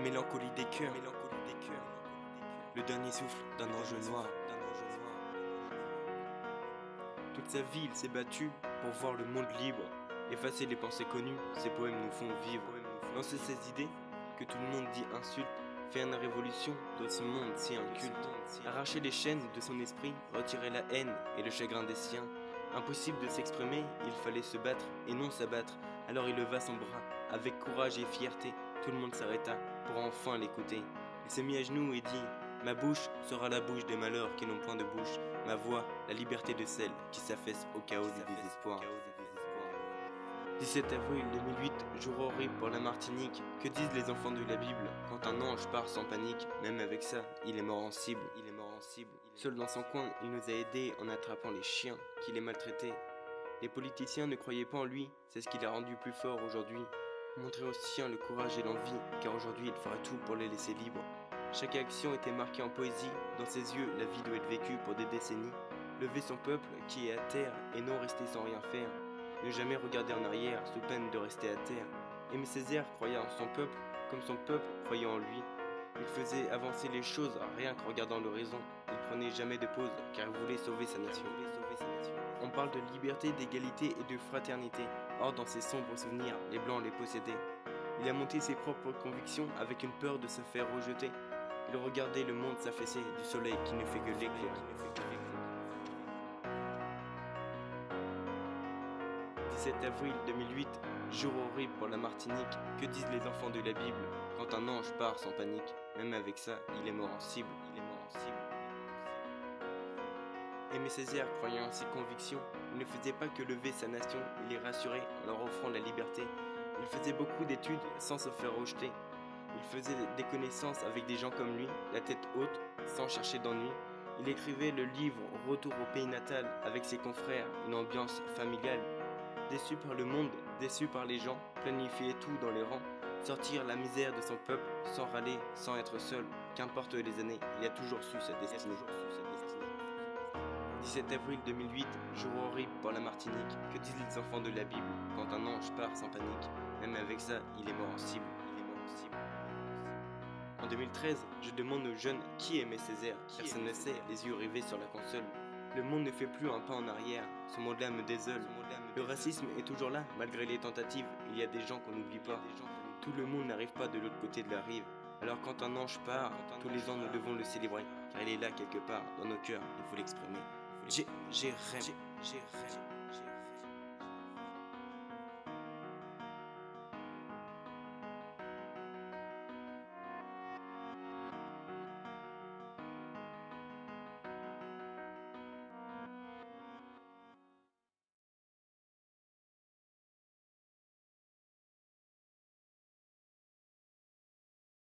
mélancolie des cœurs, le dernier souffle d'un ange noir. Toute sa vie il s'est battu pour voir le monde libre, effacer les pensées connues, ses poèmes nous font vivre. Lancer ces idées que tout le monde dit insulte, faire une révolution dans ce monde si inculte. Arracher les chaînes de son esprit, retirer la haine et le chagrin des siens. Impossible de s'exprimer, il fallait se battre et non s'abattre. Alors il leva son bras, avec courage et fierté. Tout le monde s'arrêta pour enfin l'écouter. Il s'est mis à genoux et dit: ma bouche sera la bouche des malheurs qui n'ont point de bouche. Ma voix, la liberté de celles qui s'affaissent au chaos du désespoir. 17 avril 2008, jour horrible pour la Martinique. Que disent les enfants de la Bible quand un ange part sans panique? Même avec ça, il est mort en cible. Seul dans son coin, il nous a aidés en attrapant les chiens qui les maltraitaient. Les politiciens ne croyaient pas en lui, c'est ce qui l'a rendu plus fort aujourd'hui. Montrer aux siens le courage et l'envie, car aujourd'hui il fera tout pour les laisser libres. Chaque action était marquée en poésie, dans ses yeux la vie doit être vécue pour des décennies. Lever son peuple qui est à terre et non rester sans rien faire. Ne jamais regarder en arrière sous peine de rester à terre. Aimé Césaire croyait en son peuple comme son peuple croyait en lui. Il faisait avancer les choses rien qu'en regardant l'horizon. Il prenait jamais de pause car il voulait sauver sa nation. On parle de liberté, d'égalité et de fraternité. Or dans ses sombres souvenirs, les blancs les possédaient. Il a monté ses propres convictions avec une peur de se faire rejeter. Il regardait le monde s'affaisser du soleil qui ne fait que l'éclairer. 17 avril 2008, jour horrible pour la Martinique. Que disent les enfants de la Bible quand un ange part sans panique? Même avec ça, il est mort en cible. Aimé Césaire croyait en ses convictions. Il ne faisait pas que lever sa nation, il les rassurait en leur offrant la liberté. Il faisait beaucoup d'études sans se faire rejeter. Il faisait des connaissances avec des gens comme lui, la tête haute, sans chercher d'ennui. Il écrivait le livre Retour au pays natal avec ses confrères, une ambiance familiale. Déçu par le monde, déçu par les gens, planifier tout dans les rangs, sortir la misère de son peuple, sans râler, sans être seul. Qu'importe les années, il a toujours su sa destinée. 17 avril 2008, jour horrible pour la Martinique. Que disent les enfants de la Bible quand un ange part sans panique? Même avec ça, il est mort en cible. En 2013, je demande aux jeunes qui aimait Césaire. Personne ne sait, les yeux rivés sur la console. Le monde ne fait plus un pas en arrière, ce monde-là me désole. Le racisme est toujours là, malgré les tentatives. Il y a des gens qu'on n'oublie pas. Tout le monde n'arrive pas de l'autre côté de la rive. Alors quand un ange part, tous les ans nous devons le célébrer, car il est là quelque part, dans nos cœurs, il faut l'exprimer. J'ai rêvé.